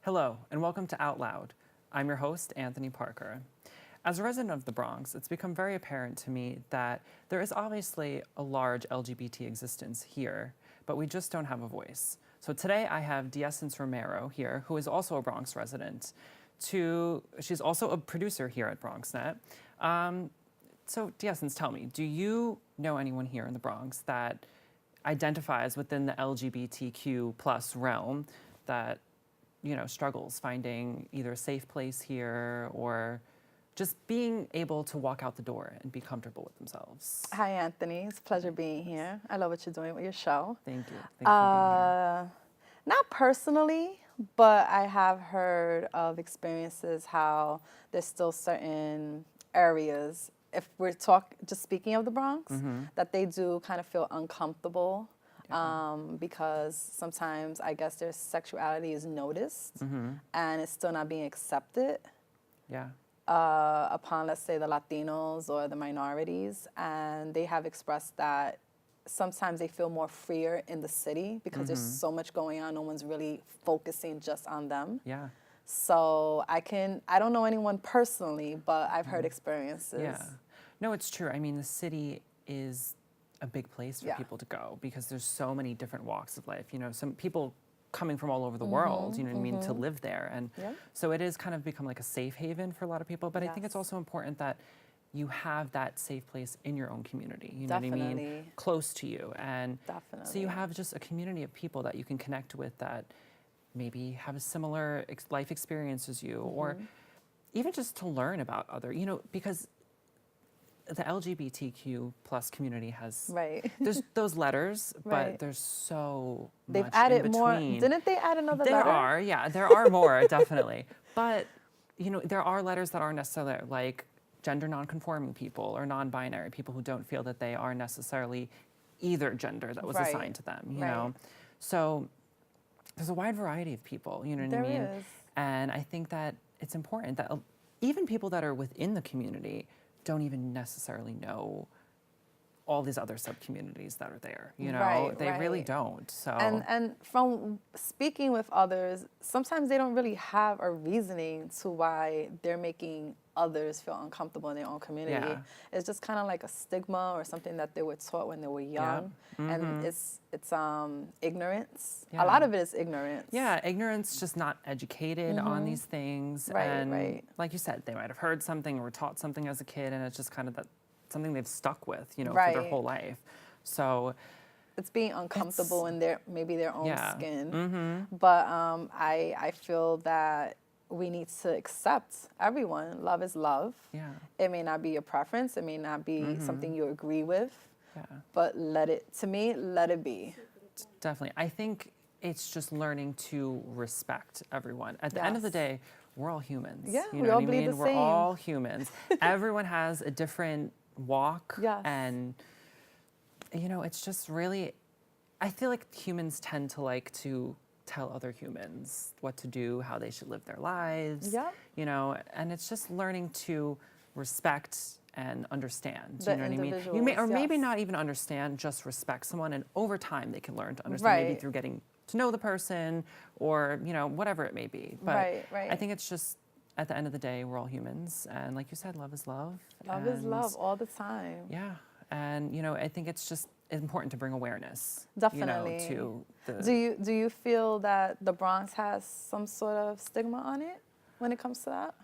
Hello, and welcome to Out Loud. I'm your host, Anthony Parker. As a resident of the Bronx, it's become very apparent to me that there is obviously a large LGBT existence here, but we just don't have a voice. So today I have D'Essence Romero here, who is also a Bronx resident. She's also a producer here at BronxNet. So D'Essence, tell me, do you know anyone here in the Bronx that identifies within the LGBTQ plus realm that struggles finding either a safe place here or just being able to walk out the door and be comfortable with themselves? Hi, Anthony. It's a pleasure being here. I love what you're doing with your show. Thank you. Thank you for being here. Not personally, but I have heard of experiences how there's still certain areas, if we're just speaking of the Bronx, that they do kind of feel uncomfortable. Because sometimes I guess their sexuality is noticed and it's still not being accepted upon, let's say, the Latinos or the minorities. And they have expressed that sometimes they feel more freer in the city because there's so much going on. No one's really focusing just on them. Yeah. So I don't know anyone personally, but I've heard experiences. Yeah. No, it's true. I mean, the city is a big place for people to go because there's so many different walks of life. Some people coming from all over the world, you know what I mean, to live there. And so it is kind of become like a safe haven for a lot of people. But I think it's also important that you have that safe place in your own community, you know what I mean, close to you. And so you have just a community of people that you can connect with that maybe have a similar life experience as you, or even just to learn about other, because the LGBTQ plus community has, there's those letters, but there's so They've much added in more. between. Didn't they add another letter? There are more, definitely. But, there are letters that aren't necessarily like gender nonconforming people or non-binary people who don't feel that they are necessarily either gender that was assigned to them, you know? So there's a wide variety of people, you know what I mean? There is. And I think that it's important that even people that are within the community don't even necessarily know all these other sub-communities that are there, they really don't. So and from speaking with others, sometimes they don't really have a reasoning to why they're making others feel uncomfortable in their own community. It's just kind of like a stigma or something that they were taught when they were young, and it's ignorance. A lot of it is ignorance. Yeah, ignorance, just not educated on these things. And like you said, they might have heard something or were taught something as a kid, and it's just kind of something they've stuck with, for their whole life. So it's being uncomfortable in maybe their own skin. But I feel that we need to accept everyone. Love is love. Yeah. It may not be your preference. It may not be something you agree with. Yeah. But let it be. Definitely. I think it's just learning to respect everyone. At the end of the day, we're all humans. Yeah, you know we all what I bleed mean? the We're same. all humans. Everyone has a different walk. Yes. And, it's just really, I feel like humans tend to like to tell other humans what to do, how they should live their lives. Yeah. And it's just learning to respect and understand. You know what I mean? You may, or maybe not even understand, just respect someone, and over time they can learn to understand, maybe through getting to know the person or, whatever it may be. But I think it's just, at the end of the day, we're all humans. And like you said, love is love. Love is love all the time. Yeah. And, I think it's just important to bring awareness. Definitely. To the... Do you feel that the Bronx has some sort of stigma on it when it comes to that?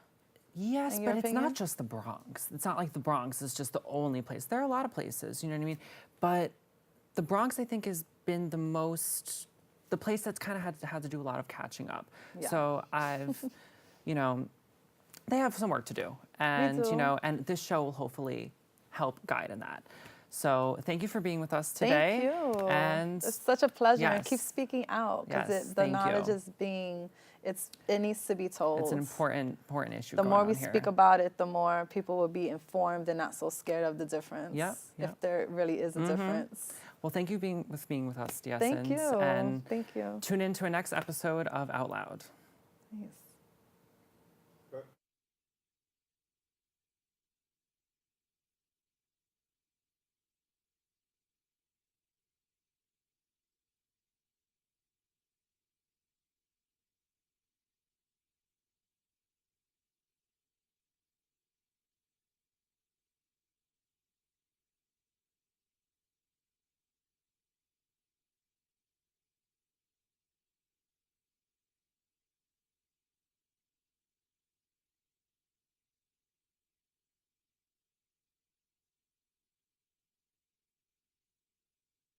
Yes, but it's not just the Bronx. It's not like the Bronx is just the only place. There are a lot of places, you know what I mean? But the Bronx, I think, has been the place that's kind of had to do a lot of catching up. Yeah. So I've, they have some work to do. And, and this show will hopefully help guide in that. So thank you for being with us today. Thank you. And it's such a pleasure. And keep speaking out because the knowledge is it needs to be told. It's an important issue. The more we speak about it, the more people will be informed and not so scared of the difference. If there really is a difference. Well, thank you for being with us, D'Essence. Thank you. And thank you. Tune in to a next episode of Out Loud. Thanks.